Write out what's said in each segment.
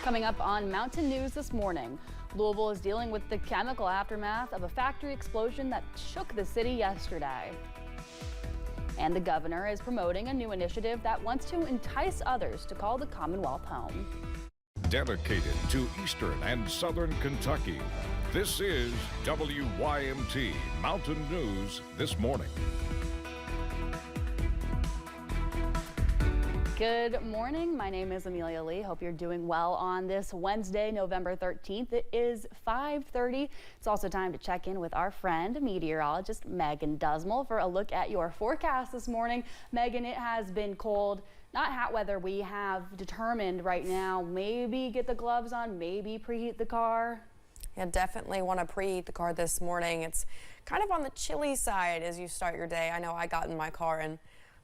Coming up on Mountain News this morning, Louisville is dealing with the chemical aftermath of a factory explosion that shook the city yesterday. And the governor is promoting a new initiative that wants to entice others to call the Commonwealth home. Dedicated to Eastern and Southern Kentucky, this is WYMT Mountain News this morning. Good morning. My name is Amelia Lee. Hope you're doing well on this Wednesday, November 13th. It is 5:30. It's also time to check in with our friend, meteorologist Megan Dusmel, for a look at your forecast this morning. Megan, it has been cold. Not hot weather. We have determined right now, maybe get the gloves on, maybe preheat the car. Yeah, definitely want to preheat the car this morning. It's kind of on the chilly side as you start your day. I know I got in my car and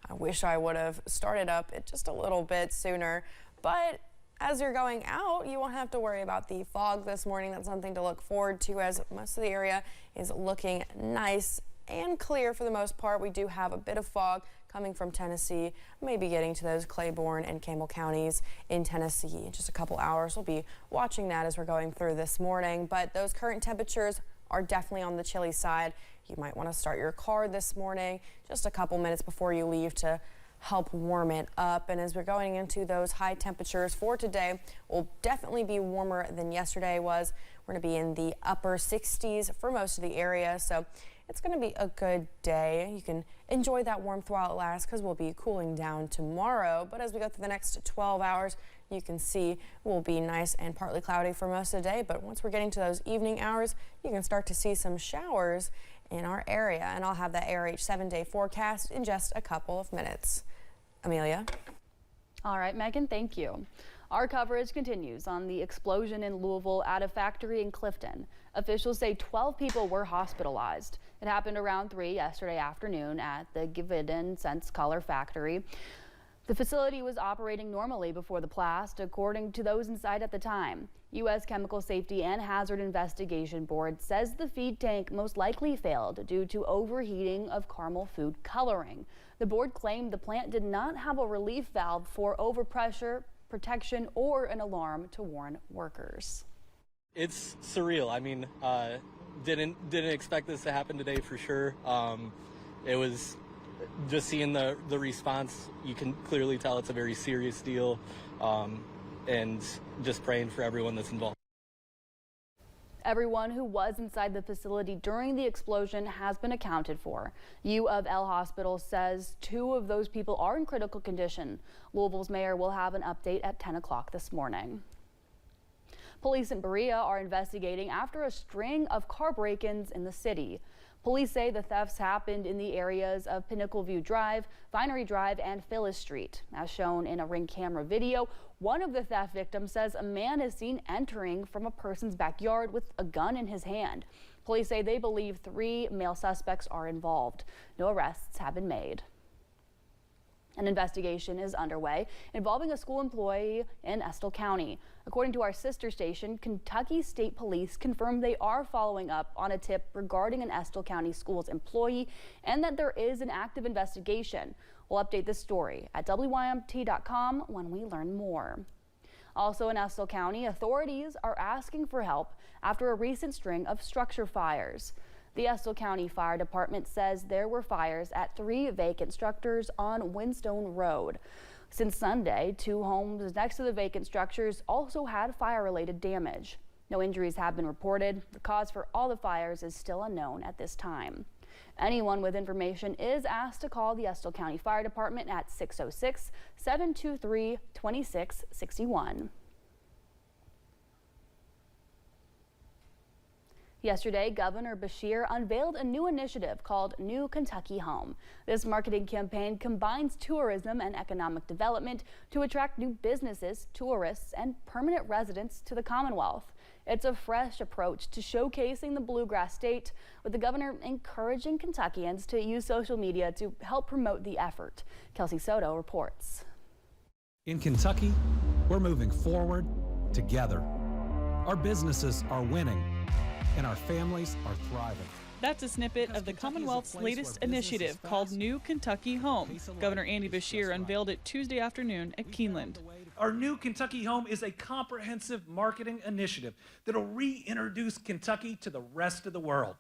I wish I would have started up it just a little bit sooner, but as you're going out, you won't have to worry about the fog this morning. That's something to look forward to, as most of the area is looking nice and clear for the most part. We do have a bit of fog coming from Tennessee, maybe getting to those Claiborne and Campbell counties in Tennessee in just a couple hours. We'll be watching that as we're going through this morning, but those current temperatures are definitely on the chilly side. You might want to start your car this morning just a couple minutes before you leave to help warm it up. And as we're going into those high temperatures for today, will definitely be warmer than yesterday was. We're going to be in the upper 60s for most of the area, so it's going to be a good day. You can enjoy that warmth while it lasts because we'll be cooling down tomorrow. But as we go through the next 12 hours, you can see it will be nice and partly cloudy for most of the day. But once we're getting to those evening hours, you can start to see some showers in our area. And I'll have that ARH 7-day forecast in just a couple of minutes. Amelia. All right, Megan, thank you. Our coverage continues on the explosion in Louisville at a factory in Clifton. Officials say 12 people were hospitalized. It happened around 3 yesterday afternoon at the Gividin Sense Color factory. The facility was operating normally before the blast, according to those inside at the time. U.S. Chemical Safety and Hazard Investigation Board says the feed tank most likely failed due to overheating of caramel food coloring. The board claimed the plant did not have a relief valve for overpressure, protection, or an alarm to warn workers. It's surreal. I mean, didn't expect this to happen today for sure. It was just seeing the response. You can clearly tell it's a very serious deal, and just praying for everyone that's involved. Everyone who was inside the facility during the explosion has been accounted for. U of L Hospital says 2 of those people are in critical condition. Louisville's mayor will have an update at 10 o'clock this morning. Police in Berea are investigating after a string of car break-ins in the city. Police say the thefts happened in the areas of Pinnacle View Drive, Vinery Drive, and Phyllis Street. As shown in a Ring camera video, one of the theft victims says a man is seen entering from a person's backyard with a gun in his hand. Police say they believe 3 male suspects are involved. No arrests have been made. An investigation is underway involving a school employee in Estill County. According to our sister station, Kentucky State Police confirmed they are following up on a tip regarding an Estill County Schools employee and that there is an active investigation. We'll update this story at WYMT.com when we learn more. Also in Estill County, authorities are asking for help after a recent string of structure fires. The Estill County Fire Department says there were fires at 3 vacant structures on Windstone Road. Since Sunday, 2 homes next to the vacant structures also had fire-related damage. No injuries have been reported. The cause for all the fires is still unknown at this time. Anyone with information is asked to call the Estill County Fire Department at 606-723-2661. Yesterday, Governor Beshear unveiled a new initiative called New Kentucky Home. This marketing campaign combines tourism and economic development to attract new businesses, tourists, and permanent residents to the Commonwealth. It's a fresh approach to showcasing the bluegrass state, with the governor encouraging Kentuckians to use social media to help promote the effort. Kelsey Soto reports. In Kentucky, we're moving forward together. Our businesses are winning, and our families are thriving. That's a snippet of the Commonwealth's latest initiative called New Kentucky Home. Governor Andy Beshear unveiled it Tuesday afternoon at Keeneland. Our new Kentucky Home is a comprehensive marketing initiative that'll reintroduce Kentucky to the rest of the world.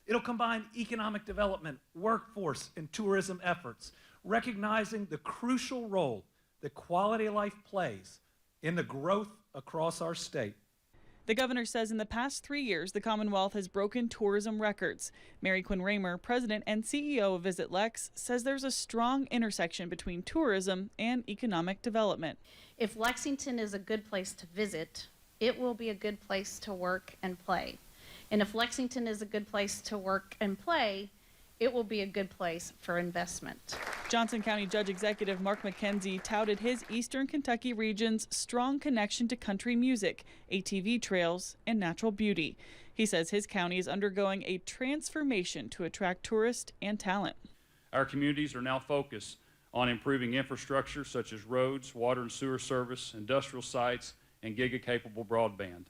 It'll combine economic development, workforce, and tourism efforts, recognizing the crucial role that quality of life plays in the growth across our state. The governor says in the past 3 years, the Commonwealth has broken tourism records. Mary Quinn Raymer, president and CEO of Visit Lex, says there's a strong intersection between tourism and economic development. If Lexington is a good place to visit, it will be a good place to work and play. And if Lexington is a good place to work and play, it will be a good place for investment. Johnson County Judge Executive Mark McKenzie touted his Eastern Kentucky region's strong connection to country music, ATV trails, and natural beauty. He says his county is undergoing a transformation to attract tourists and talent. Our communities are now focused on improving infrastructure such as roads, water and sewer service, industrial sites, and giga-capable broadband.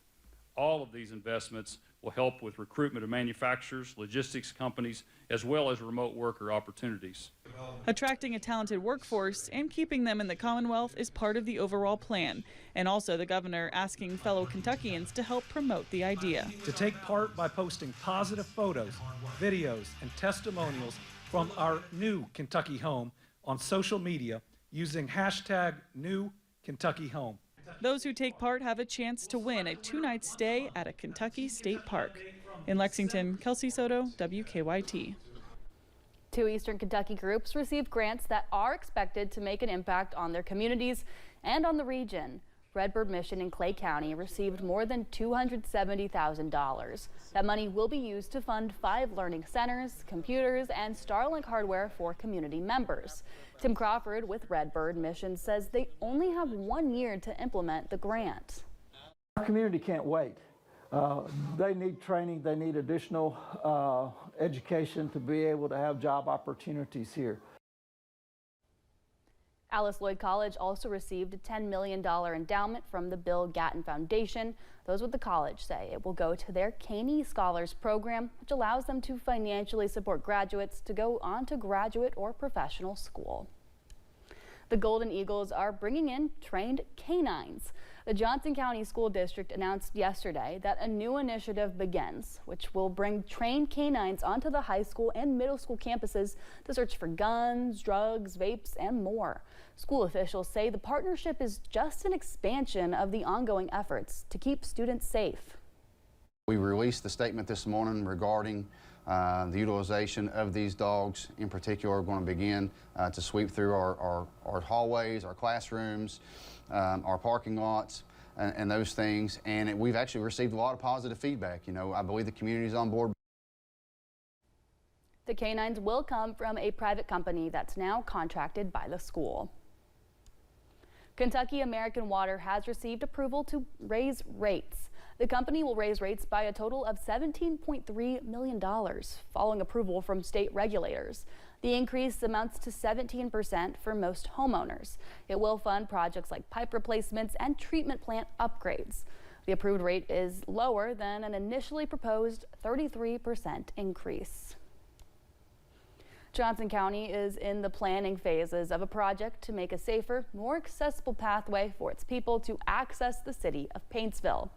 All of these investments will help with recruitment of manufacturers, logistics companies, as well as remote worker opportunities. Attracting a talented workforce and keeping them in the Commonwealth is part of the overall plan, and also the governor asking fellow Kentuckians to help promote the idea. To take part by posting positive photos, videos, and testimonials from our new Kentucky Home on social media using hashtag New Kentucky Home. Those who take part have a chance to win a 2-night stay at a Kentucky state park. In Lexington, Kelsey Soto, WKYT. 2 Eastern Kentucky groups received grants that are expected to make an impact on their communities and on the region. Redbird Mission in Clay County received more than $270,000. That money will be used to fund 5 learning centers, computers, and Starlink hardware for community members. Tim Crawford with Redbird Mission says they only have 1 year to implement the grant. Our community can't wait. They need training, they need additional education to be able to have job opportunities here. Alice Lloyd College also received a $10 million endowment from the Bill Gatton Foundation. Those with the college say it will go to their Caney Scholars Program, which allows them to financially support graduates to go on to graduate or professional school. The Golden Eagles are bringing in trained canines. The Johnson County School District announced yesterday that a new initiative begins, which will bring trained canines onto the high school and middle school campuses to search for guns, drugs, vapes, and more. School officials say the partnership is just an expansion of the ongoing efforts to keep students safe. We released the statement this morning regarding the utilization of these dogs. In particular, we're going to begin to sweep through our hallways, our classrooms, our parking lots, and those things. And we've actually received a lot of positive feedback. You know, I believe the community is on board. The canines will come from a private company that's now contracted by the school. Kentucky American Water has received approval to raise rates. The company will raise rates by a total of $17.3 million, following approval from state regulators. The increase amounts to 17% for most homeowners. It will fund projects like pipe replacements and treatment plant upgrades. The approved rate is lower than an initially proposed 33% increase. Johnson County is in the planning phases of a project to make a safer, more accessible pathway for its people to access the city of Paintsville.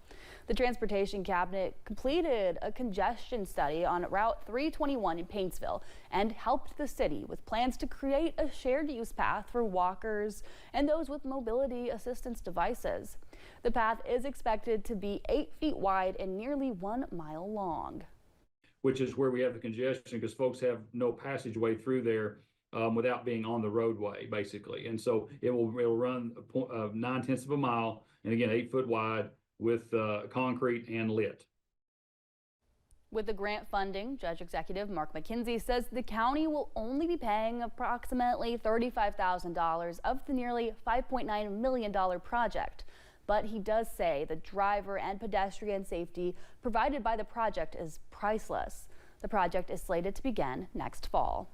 The Transportation Cabinet completed a congestion study on Route 321 in Paintsville and helped the city with plans to create a shared use path for walkers and those with mobility assistance devices. The path is expected to be 8 feet wide and nearly 1 mile long. Which is where we have the congestion because folks have no passageway through there without being on the roadway, basically. And so it'll run 9/10 of a mile, and again, 8 foot wide with concrete and lit. With the grant funding, Judge Executive Mark McKenzie says the county will only be paying approximately $35,000 of the nearly $5.9 million project. But he does say the driver and pedestrian safety provided by the project is priceless. The project is slated to begin next fall.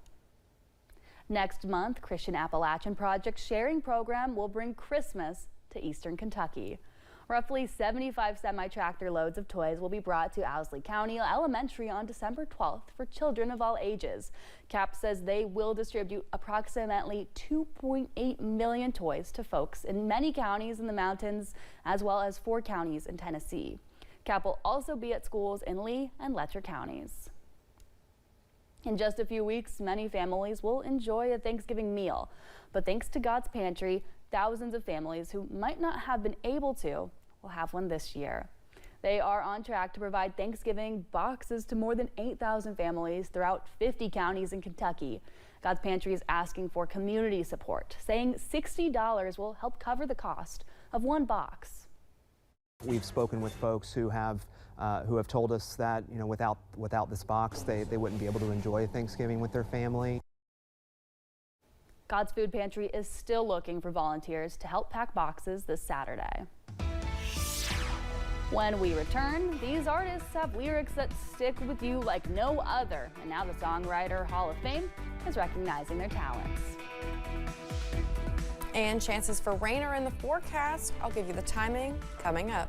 Next month, Christian Appalachian Project's sharing program will bring Christmas to Eastern Kentucky. Roughly 75 semi-tractor loads of toys will be brought to Owsley County Elementary on December 12th for children of all ages. CAP says they will distribute approximately 2.8 million toys to folks in many counties in the mountains, as well as 4 counties in Tennessee. CAP will also be at schools in Lee and Letcher counties. In just a few weeks, many families will enjoy a Thanksgiving meal. But thanks to God's Pantry, thousands of families who might not have been able to will have one this year. They are on track to provide Thanksgiving boxes to more than 8,000 families throughout 50 counties in Kentucky. God's Pantry is asking for community support, saying $60 will help cover the cost of one box. We've spoken with folks who have told us that, you know, without this box, they wouldn't be able to enjoy Thanksgiving with their family. God's Food Pantry is still looking for volunteers to help pack boxes this Saturday. When we return, these artists have lyrics that stick with you like no other, and now the Songwriter Hall of Fame is recognizing their talents. And chances for rain are in the forecast. I'll give you the timing coming up.